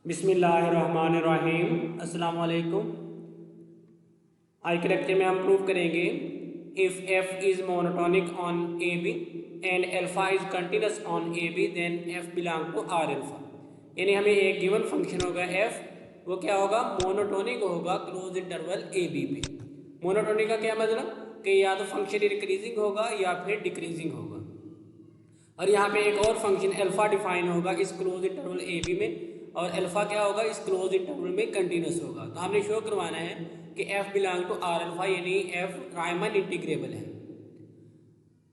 बिस्मिल्लाहिर्रहमानिर्रहीम। अस्सलाम वालेकुम। आज के लेक्चर में हम प्रूव करेंगे if F is monotonic on A B and alpha is continuous on A B then F belong to R alpha. यानी हमें एक गिवन फंक्शन होगा एफ, वो क्या होगा, मोनोटोनिक होगा क्लोज इंटरवल ए बी पे। मोनोटोनिक का क्या मतलब कि या तो फंक्शन इंक्रीजिंग होगा या फिर डिक्रीजिंग होगा। और यहाँ पे एक और फंक्शन अल्फा डिफाइन होगा इस क्लोज इंटरवल ए बी में, और अल्फा क्या होगा, इस क्लोज इंटरवल में कंटिन्यूस होगा। तो हमने शो करवाना है कि F belong to R alpha, यानी एफ रायमन इंटीग्रेबल है।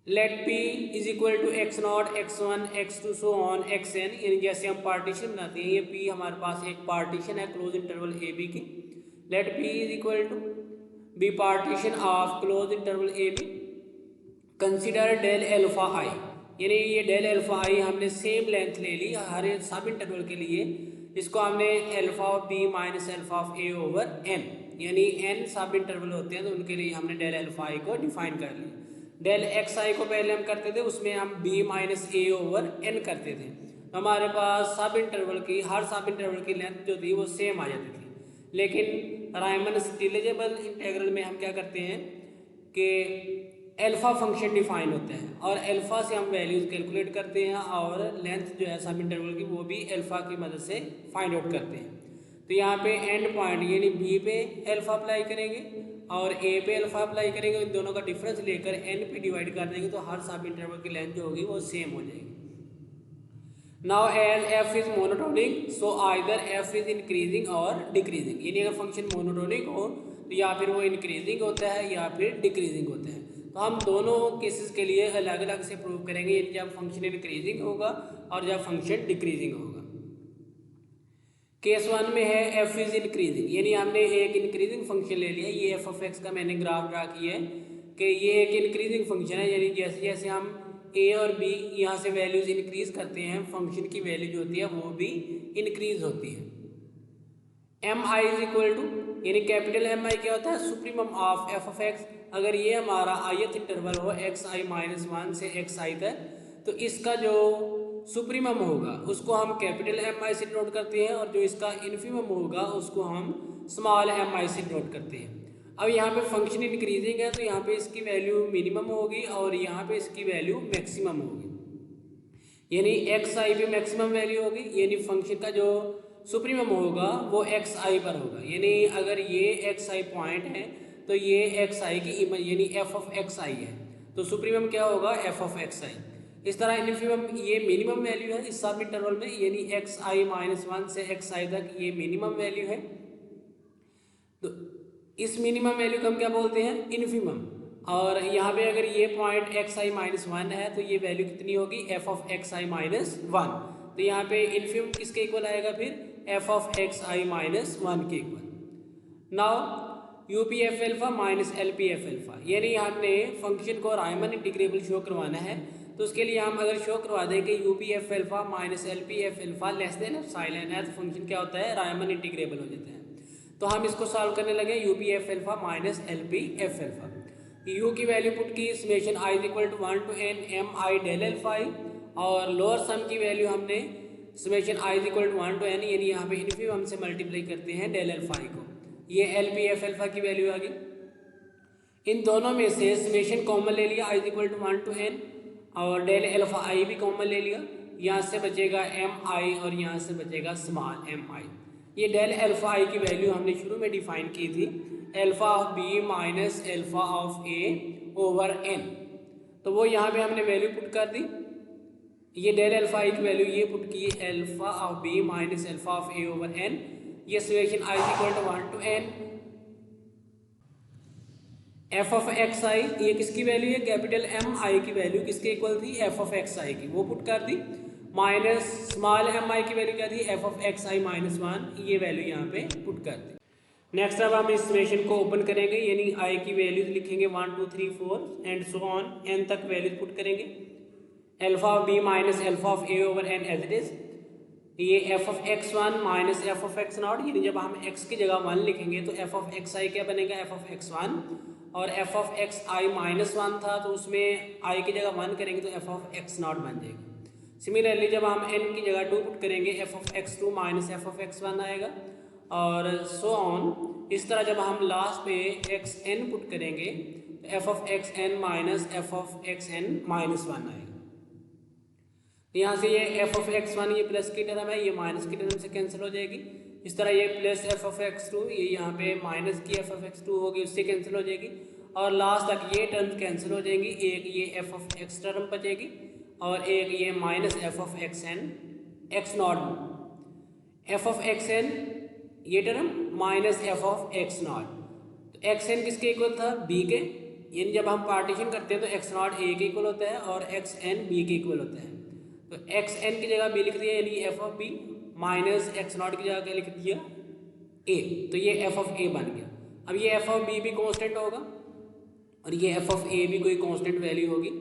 Let P is equal to X naught X one X two so on X N, यानी जैसे हम पार्टीशन बनाते हैं, ये पी हमारे पास एक पार्टीशन है क्लोज इंटरवल ए बी की। Let P is equal to be partition of close interval A B. Consider del alpha I, यानी ये डेल एल्फा आई हमने सेम लेंथ ले ली हर सब इंटरवल के लिए। इसको हमने alpha of B minus alpha of A over N, यानी एन सब इंटरवल होते हैं तो उनके लिए हमने डेल एल्फा आई को डिफाइन कर लिया। डेल एक्स आई को पहले हम करते थे, उसमें हम बी माइनस ए ओवर एन करते थे। तो हमारे पास सब इंटरवल की हर सब इंटरवल की लेंथ जो थी वो सेम आ जाती थी। लेकिन रायमन स्टिलेजेबल इंटीग्रल में हम क्या करते हैं कि एल्फा फंक्शन डिफाइन होता है और एल्फा से हम वैल्यूज कैलकुलेट करते हैं और लेंथ जो है सब इंटरवल की वो भी एल्फा की मदद से फाइंड आउट करते हैं। तो यहाँ पे एंड पॉइंट यानी बी पे एल्फा अप्लाई करेंगे और ए पे एल्फा अप्लाई करेंगे, इन दोनों का डिफरेंस लेकर एन पे डिवाइड कर देंगे तो हर सब इंटरवल की लेंथ जो होगी वो सेम हो जाएगी। Now as F is monotonic so either F is increasing और डिक्रीजिंग, यानी अगर फंक्शन मोनोटोनिक हो तो या फिर वो इंक्रीजिंग होता है या फिर डिक्रीजिंग होता है। तो हम दोनों केसेस के लिए अलग अलग से प्रूव करेंगे, यानी जब फंक्शन इंक्रीजिंग होगा और जब फंक्शन डिक्रीजिंग होगा। केस वन में है एफ इज इंक्रीजिंग, यानी हमने एक इंक्रीजिंग फंक्शन ले लिया। ये एफ ऑफ एक्स का मैंने ग्राफ ड्रा किया है कि ये एक इंक्रीजिंग फंक्शन है, यानी जैसे जैसे हम ए और बी यहाँ से वैल्यूज इंक्रीज करते हैं फंक्शन की वैल्यू जो होती है वो भी इंक्रीज होती है। M I is equal to, यानी कैपिटल एम आई क्या होता है, supremum of F of X. अगर ये हमारा आयत इंटरवल हो एक्स आई माइनस वन से एक्स आई तक, तो इसका जो सुप्रीमम होगा उसको हम कैपिटल एम आई से डिनोट करते हैं और जो इसका इन्फीमम होगा उसको हम स्मॉल एम आई से डिनोट करते हैं। अब यहाँ पे फंक्शन इंक्रीजिंग है तो यहाँ पे इसकी वैल्यू मिनिमम होगी और यहाँ पे इसकी वैल्यू मैक्सिमम होगी, यानी एक्स आई पे मैक्सिमम वैल्यू होगी, यानी फंक्शन का जो सुप्रीमम होगा वो एक्स आई पर होगा। यानी अगर ये एक्स आई पॉइंट है तो ये एक्स आई की इमेज यानी एफ ऑफ एक्स आई है, तो सुप्रीमम क्या होगा, एफ ऑफ एक्स आई। इस तरह इन्फीमम ये मिनिमम वैल्यू है इस सब इंटरवल में, यानी एक्स आई माइनस वन से एक्स आई तक ये मिनिमम वैल्यू है। तो इस मिनिमम वैल्यू को हम क्या बोलते हैं, इन्फीमम। और यहाँ पे अगर ये point X I minus one है तो ये वैल्यू कितनी होगी, F of X I minus one. तो यहाँ पे इन्फीमम किसके इक्वल आएगा, फिर F of X I minus one के equal. Now U P F alpha minus L P F alpha, यानी हमने फंक्शन को रायमन इंटीग्रेबल शो करवाना है। तो उसके लिए हम अगर शो करवा दें कि you P F alpha minus L P F alpha less than epsilon है, तो फंक्शन क्या होता है, रायमन इंटीग्रेबल हो जाता है। तो हम इसको सॉल्व करने लगे, U P F alpha minus L P F alpha. U की वैल्यू पुट की summation I is equal to 1 to n M I del alpha I, और लोअर सम की वैल्यू हमने summation I is equal to 1 to n, यानी यहाँ पे infimum हम से मल्टीप्लाई करते हैं डेल एल्फा आई को, ये एल पी एफ एल्फा की वैल्यू आ गई। इन दोनों में से समेशन कॉमन ले लिया I is equal to 1 to n, और डेल एल्फा आई भी कॉमन ले लिया, यहाँ से बचेगा एम आई और यहाँ से बचेगा स्मॉल एम आई। ये डेल एल्फा आई की वैल्यू हमने शुरू में डिफाइन की थी, alpha of B minus alpha of A over N. तो वो यहाँ पे हमने वैल्यू पुट कर दी, ये डेल एल्फा आई की वैल्यू ये पुट की alpha of B minus alpha of A over N. ये summation I is equal to 1 to n F of X I, ये किसकी वैल्यू है, कैपिटल एम आई की वैल्यू किसके इक्वल थी, एफ ऑफ एक्स आई की, वो पुट कर दी, माइनस स्मॉल एम आई की वैल्यू क्या थी, F of X I minus one, ये वैल्यू यहाँ पे पुट कर दी। नेक्स्ट अब हम इस समेशन को ओपन करेंगे, यानी आई की वैल्यूज लिखेंगे 1 2 3 4 एंड सो ऑन एन तक वैल्यूज पुट करेंगे। Alpha of B minus alpha of A over N as it is, ये F of X one minus F of X naught, यानी जब हम एक्स की जगह वन लिखेंगे तो एफ ऑफ एक्स आई क्या बनेगा, एफ ऑफ एक्स वन, और F of X I minus one था तो उसमें आई की जगह वन करेंगे तो एफ ऑफ एक्स नॉट बन जाएगा। सिमिलरली जब हम n की जगह 2 पुट करेंगे F of x2 minus F of x1 आएगा, और सो ऑन। इस तरह जब हम लास्ट पे xn पुट करेंगे तो F of xn minus F of xn minus 1 आएगा। तो यहाँ से ये एफ ऑफ x1 ये प्लस की टर्म है, ये माइनस की टर्म से कैंसिल हो जाएगी। इस तरह ये प्लस एफ ऑफ x2 ये यहाँ पे माइनस की एफ ऑफ x2 होगी, उससे कैंसिल हो जाएगी, और लास्ट तक ये टर्म कैंसिल हो जाएंगी। एक ये एफ ऑफ x टर्म बचेगी और एक ये minus F of xn x not F of xn ये term minus F of x not. तो xn किसके इक्वल था? b के, यानी जब हम पार्टीशन करते हैं तो x नॉट a के इक्वल होता है और xn b के इक्वल होता है। तो xn की जगह b लिख दिया, यानी F of b minus x not की जगह क्या लिख दिया? a। तो ये एफ ऑफ a बन गया। अब ये एफ ऑफ b भी कांस्टेंट होगा और ये एफ ऑफ a भी कोई कांस्टेंट वैल्यू होगी।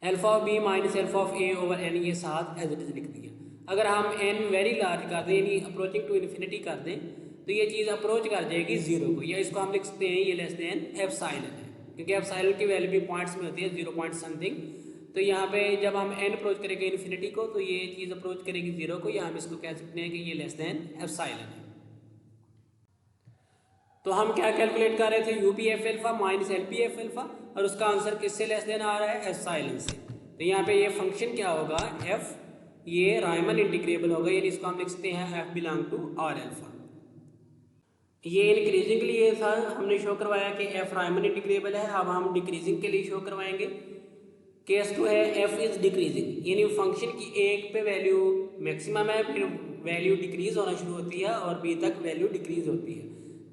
Alpha of b minus alpha of a over n ये साथ एज इट इज लिख दिया। अगर हम n वेरी लार्ज कर दें यानी अप्रोचिंग टू इन्फिनिटी कर दें तो ये चीज़ अप्रोच कर जाएगी जीरो को, या इसको हम लिख सकते हैं ये लेस देन एप्सिलॉन है, क्योंकि एप्सिलॉन की वैल्यू भी पॉइंट्स में होती है 0 पॉइंट समथिंग। तो यहाँ पे जब हम n अप्रोच करेंगे इन्फिनिटी को तो ये चीज़ अप्रोच करेगी जीरो को, या हम इसको कह सकते हैं कि ये लेस देन एप्सिलॉन है। तो हम क्या कैलकुलेट कर रहे थे? UPF alpha minus LPF alpha, और उसका आंसर किससे लेस देन आ रहा है? एप्सिलॉन से। तो यहाँ पे ये फंक्शन क्या होगा? एफ ये रायमन इंटीग्रेबल होगा, यानी इसको हम लिख सकते हैं F belong to R alpha. ये इंक्रीजिंग के लिए था, हमने शो करवाया कि एफ रायमन इंटीग्रेबल है। अब हम डिक्रीजिंग के लिए शो करवाएंगे। केस 2 है एफ इज डिक्रीजिंग, यानी फंक्शन की एक पे वैल्यू मैक्सिमम है, फिर वैल्यू डिक्रीज होना शुरू होती है और बी तक वैल्यू डिक्रीज होती है,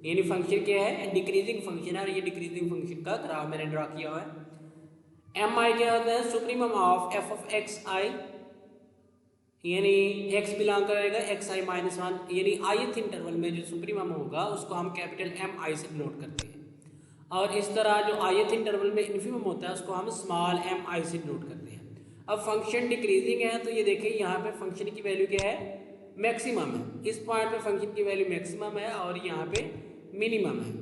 यानी फंक्शन क्या है? डिक्रीजिंग फंक्शन है। और ये डिक्रीजिंग फंक्शन का ग्राफ मैंने ड्रा किया हुआ है। एम आई क्या होता है? Supremum of F of X I, यानी x बिलोंग करेगा एक्स आई माइनस 1, यानी ith इंटरवल में जो सुप्रीमम होगा उसको हम कैपिटल एम आई से डिनोट करते हैं, और इस तरह जो ith इंटरवल में इन्फिमम होता है उसको हम स्मॉल एम आई से डिनोट करते हैं। अब फंक्शन डिक्रीजिंग है तो ये देखिए यहाँ पे फंक्शन की वैल्यू क्या है? मैक्सिमम है। इस पॉइंट पे फंक्शन की वैल्यू मैक्सिमम है और यहाँ पे मिनिमम है।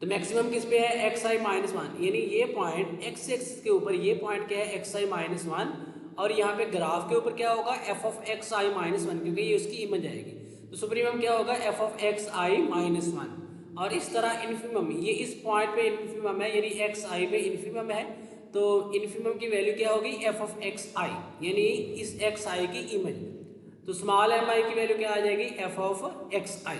तो मैक्सिमम किस पे है? एक्स आई माइनस 1, यानी ये पॉइंट एक्स एक्सिस के ऊपर ये पॉइंट क्या है? एक्स आई माइनस 1, और यहाँ पे ग्राफ के ऊपर क्या होगा? F of X I minus 1, क्योंकि ये उसकी इमेज आएगी। तो सुप्रीमम क्या होगा? F of X I minus 1। और इस तरह इन्फिमम ये इस पॉइंट पे इन्फिमम है, यानी एक्स आई पे इन्फिमम है, तो इन्फिमम की वैल्यू क्या होगी? एफ ऑफ एक्स आई, यानी इस एक्स आई की इमेज। तो स्मॉल एम आई की वैल्यू क्या आ जाएगी? F of X I.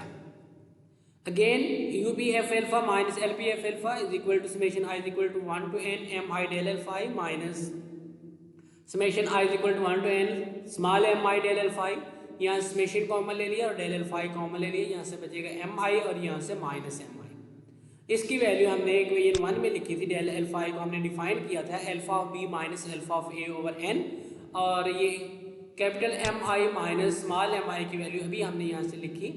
Again U P F alpha minus L P F alpha is equal to summation I is equal to 1 to n M I del alpha I minus summation I is equal to 1 to n small M I del alpha I. यहाँ summation common ले लिया और del alpha आई common ले लिया, यहाँ से बचेगा M आई और यहाँ से माइनस एम आई। इसकी वैल्यू हमने इक्वेशन 1 में लिखी थी, डेल एल्फा आई को हमने डिफाइन किया था alpha of B minus alpha of A over N, और ये capital M I minus small M I की वैल्यू अभी हमने यहाँ से लिखी,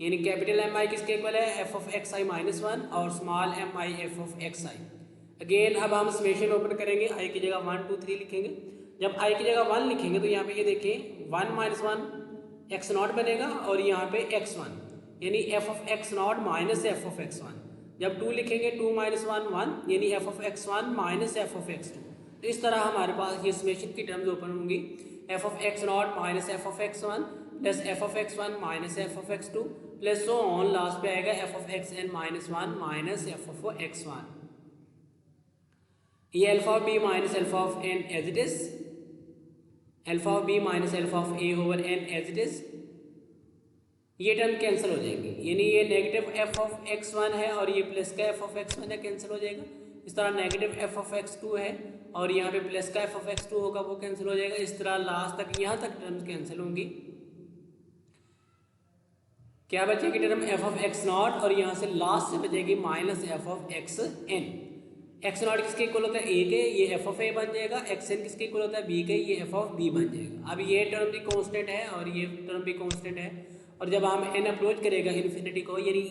यानी कैपिटल एम आई किसके इक्वल है? F of X I minus 1 और small M I F of X I. Again अब हम समेशन ओपन करेंगे, आई की जगह 1 2 3 लिखेंगे। जब आई की जगह 1 लिखेंगे तो यहाँ पे ये देखिए 1 माइनस 1 एक्स नॉट बनेगा और यहाँ पे x1, यानी F of X not minus F of x1। जब 2 लिखेंगे 2 माइनस 1 1, यानी F of x1 minus F of x2। तो इस तरह हमारे पास ये समेशन की टर्म्स ओपन होंगी, F of X not minus F of x1 plus F of x1 minus F of x2 plus so on, last पे आएगा F of xn minus 1 minus F of x1। ये alpha of B minus alpha of n as it is, alpha of B minus alpha of a over n as it is, ये term cancel हो जाएंगे, यानी ये negative F of x1 है और ये plus का एफ ऑफ x1 है, कैंसिल हो जाएगा। इस तरह नेगेटिव एफ ऑफ x2 है और यहाँ पे प्लस का एफ ऑफ x2 होगा, वो कैंसिल हो जाएगा। इस तरह लास्ट तक यहाँ तक टर्म्स कैंसिल होंगी। क्या बचेगी term? F of X naught, और यहाँ से लास्ट से बचेगी minus F of X N. X naught किसके इक्वल होता है? ए के, ये एफ ऑफ ए बन जाएगा। एक्स एन किसके इक्वल होता है? बी के, ये एफ ऑफ बी बन जाएगा। अब ये टर्म भी कांस्टेंट है और ये टर्म भी कांस्टेंट है, और जब हम एन अप्रोच करेगा इन्फिनिटी को, यानी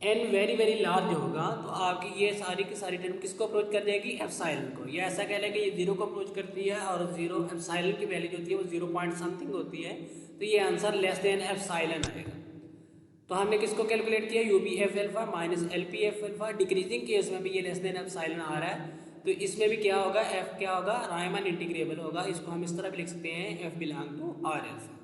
एन वेरी वेरी लार्ज होगा, तो आपकी ये सारी की सारी टर्म किसको अप्रोच कर जाएगी? एप्सिलॉन को। या ऐसा कह लें कि ये जीरो को अप्रोच करती है और जीरो एप्सिलॉन की वैल्यू जो होती है वो 0 पॉइंट समथिंग होती है, तो ये आंसर लेस देन एप्सिलॉन आएगा। तो हमने किसको कैलकुलेट किया? You P F alpha minus L P F alpha. Decreasing case में भी ये लेस देन एप्सिलॉन आ रहा है, तो इसमें भी क्या होगा, एफ क्या होगा, रायमन इंटीग्रेबल होगा। इसको हम इस तरह भी लिख सकते हैं, F belong to R alpha.